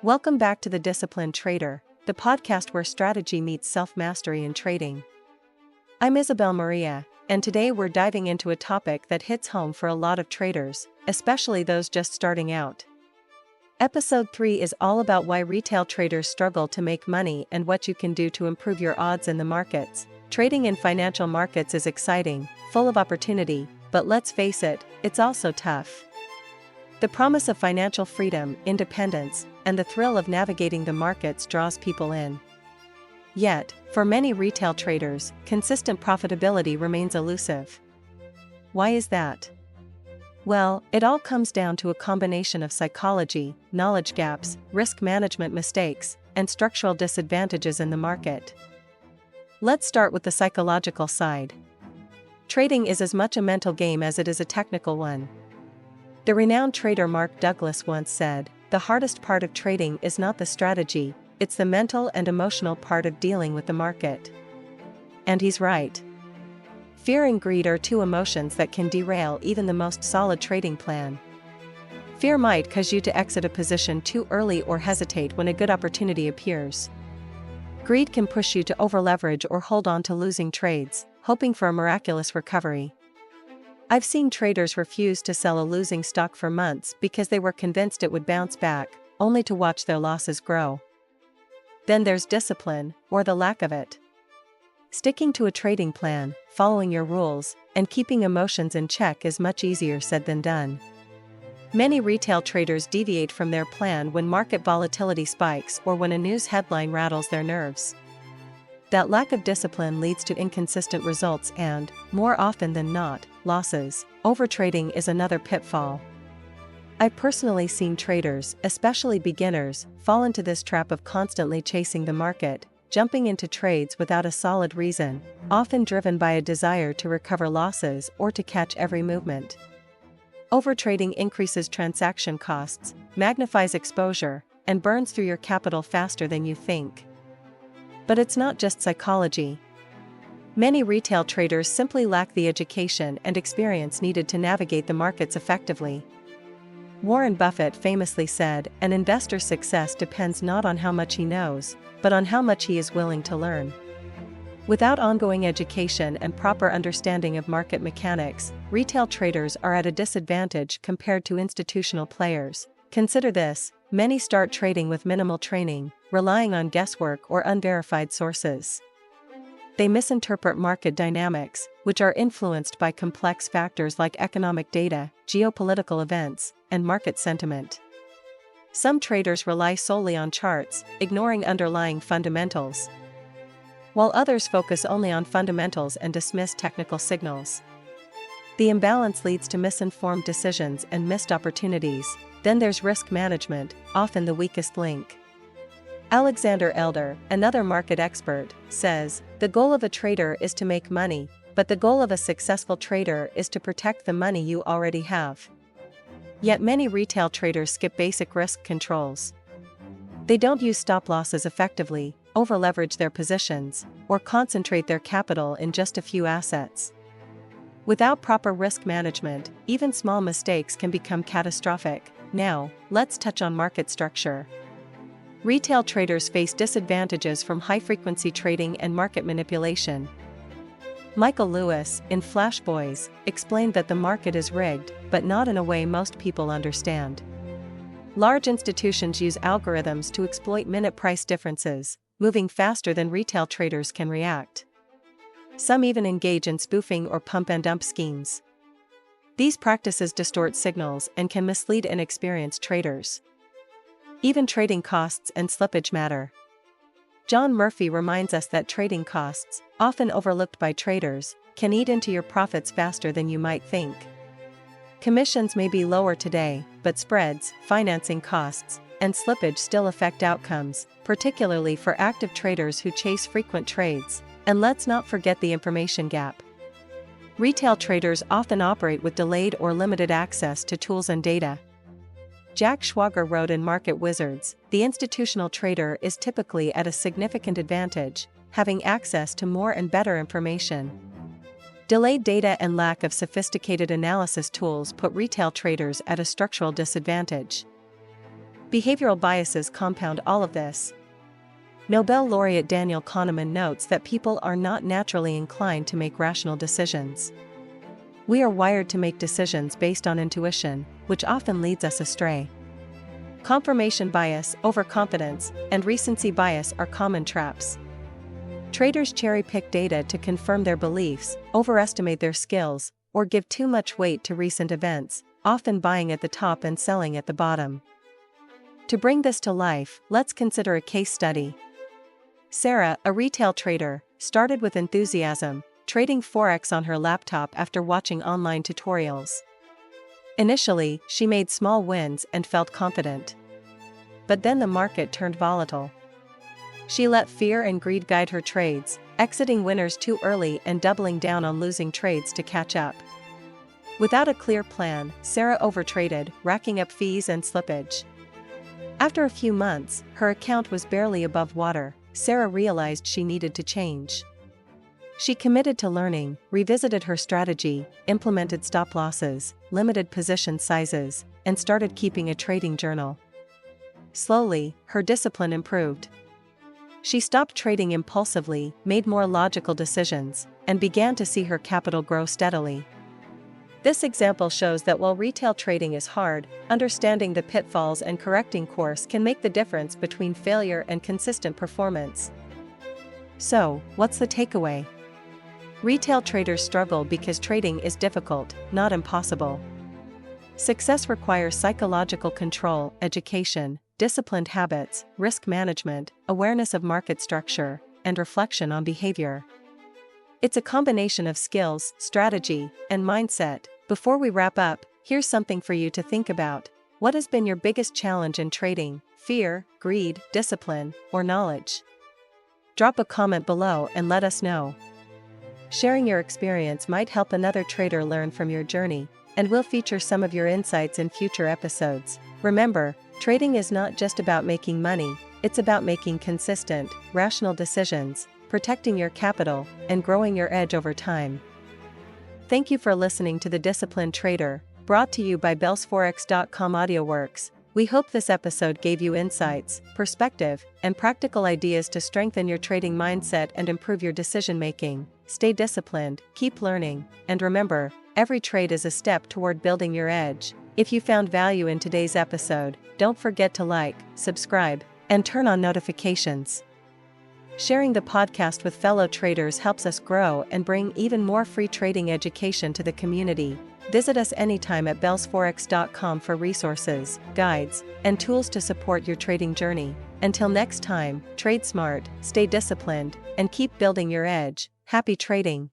Welcome back to The Disciplined Trader, the podcast where strategy meets self-mastery in trading. I'm Isabel Maria, and today we're diving into a topic that hits home for a lot of traders, especially those just starting out. Episode 3 is all about why retail traders struggle to make money and what you can do to improve your odds in the markets. Trading in financial markets is exciting, full of opportunity, but let's face it, it's also tough. The promise of financial freedom, independence, and the thrill of navigating the markets draws people in. Yet, for many retail traders, consistent profitability remains elusive. Why is that? Well, it all comes down to a combination of psychology, knowledge gaps, risk management mistakes, and structural disadvantages in the market. Let's start with the psychological side. Trading is as much a mental game as it is a technical one. The renowned trader Mark Douglas once said, "The hardest part of trading is not the strategy, it's the mental and emotional part of dealing with the market." And he's right. Fear and greed are two emotions that can derail even the most solid trading plan. Fear might cause you to exit a position too early or hesitate when a good opportunity appears. Greed can push you to overleverage or hold on to losing trades, hoping for a miraculous recovery. I've seen traders refuse to sell a losing stock for months because they were convinced it would bounce back, only to watch their losses grow. Then there's discipline, or the lack of it. Sticking to a trading plan, following your rules, and keeping emotions in check is much easier said than done. Many retail traders deviate from their plan when market volatility spikes or when a news headline rattles their nerves. That lack of discipline leads to inconsistent results and, more often than not, losses. Overtrading is another pitfall. I've personally seen traders, especially beginners, fall into this trap of constantly chasing the market, jumping into trades without a solid reason, often driven by a desire to recover losses or to catch every movement. Overtrading increases transaction costs, magnifies exposure, and burns through your capital faster than you think. But it's not just psychology. Many retail traders simply lack the education and experience needed to navigate the markets effectively. Warren Buffett famously said, "An investor's success depends not on how much he knows, but on how much he is willing to learn." Without ongoing education and proper understanding of market mechanics, retail traders are at a disadvantage compared to institutional players. Consider this: many start trading with minimal training, relying on guesswork or unverified sources. They misinterpret market dynamics, which are influenced by complex factors like economic data, geopolitical events, and market sentiment. Some traders rely solely on charts, ignoring underlying fundamentals, while others focus only on fundamentals and dismiss technical signals. The imbalance leads to misinformed decisions and missed opportunities. Then there's risk management, often the weakest link. Alexander Elder, another market expert, says, "The goal of a trader is to make money, but the goal of a successful trader is to protect the money you already have." Yet many retail traders skip basic risk controls. They don't use stop losses effectively, overleverage their positions, or concentrate their capital in just a few assets. Without proper risk management, even small mistakes can become catastrophic. Now, let's touch on market structure. Retail traders face disadvantages from high-frequency trading and market manipulation. Michael Lewis, in Flash Boys, explained that the market is rigged, but not in a way most people understand. Large institutions use algorithms to exploit minute price differences, moving faster than retail traders can react. Some even engage in spoofing or pump-and-dump schemes. These practices distort signals and can mislead inexperienced traders. Even trading costs and slippage matter. John Murphy reminds us that trading costs, often overlooked by traders, can eat into your profits faster than you might think. Commissions may be lower today, but spreads, financing costs, and slippage still affect outcomes, particularly for active traders who chase frequent trades. And let's not forget the information gap. Retail traders often operate with delayed or limited access to tools and data. Jack Schwager wrote in Market Wizards, "The institutional trader is typically at a significant advantage, having access to more and better information. Delayed data and lack of sophisticated analysis tools put retail traders at a structural disadvantage." Behavioral biases compound all of this. Nobel laureate Daniel Kahneman notes that people are not naturally inclined to make rational decisions. We are wired to make decisions based on intuition, which often leads us astray. Confirmation bias, overconfidence, and recency bias are common traps. Traders cherry-pick data to confirm their beliefs, overestimate their skills, or give too much weight to recent events, often buying at the top and selling at the bottom. To bring this to life, let's consider a case study. Sarah, a retail trader, started with enthusiasm, trading Forex on her laptop after watching online tutorials. Initially, she made small wins and felt confident. But then the market turned volatile. She let fear and greed guide her trades, exiting winners too early and doubling down on losing trades to catch up. Without a clear plan, Sarah overtraded, racking up fees and slippage. After a few months, her account was barely above water. Sarah realized she needed to change. She committed to learning, revisited her strategy, implemented stop losses, limited position sizes, and started keeping a trading journal. Slowly, her discipline improved. She stopped trading impulsively, made more logical decisions, and began to see her capital grow steadily. This example shows that while retail trading is hard, understanding the pitfalls and correcting course can make the difference between failure and consistent performance. So, what's the takeaway? Retail traders struggle because trading is difficult, not impossible. Success requires psychological control, education, disciplined habits, risk management, awareness of market structure, and reflection on behavior. It's a combination of skills, strategy, and mindset. Before we wrap up, here's something for you to think about. What has been your biggest challenge in trading? Fear, greed, discipline, or knowledge? Drop a comment below and let us know. Sharing your experience might help another trader learn from your journey, and we'll feature some of your insights in future episodes. Remember, trading is not just about making money, it's about making consistent, rational decisions, protecting your capital, and growing your edge over time. Thank you for listening to The Disciplined Trader, brought to you by bellsforex.com AudioWorks. We hope this episode gave you insights, perspective, and practical ideas to strengthen your trading mindset and improve your decision-making. Stay disciplined, keep learning, and remember, every trade is a step toward building your edge. If you found value in today's episode, don't forget to like, subscribe, and turn on notifications. Sharing the podcast with fellow traders helps us grow and bring even more free trading education to the community. Visit us anytime at bellsforex.com for resources, guides, and tools to support your trading journey. Until next time, trade smart, stay disciplined, and keep building your edge. Happy trading!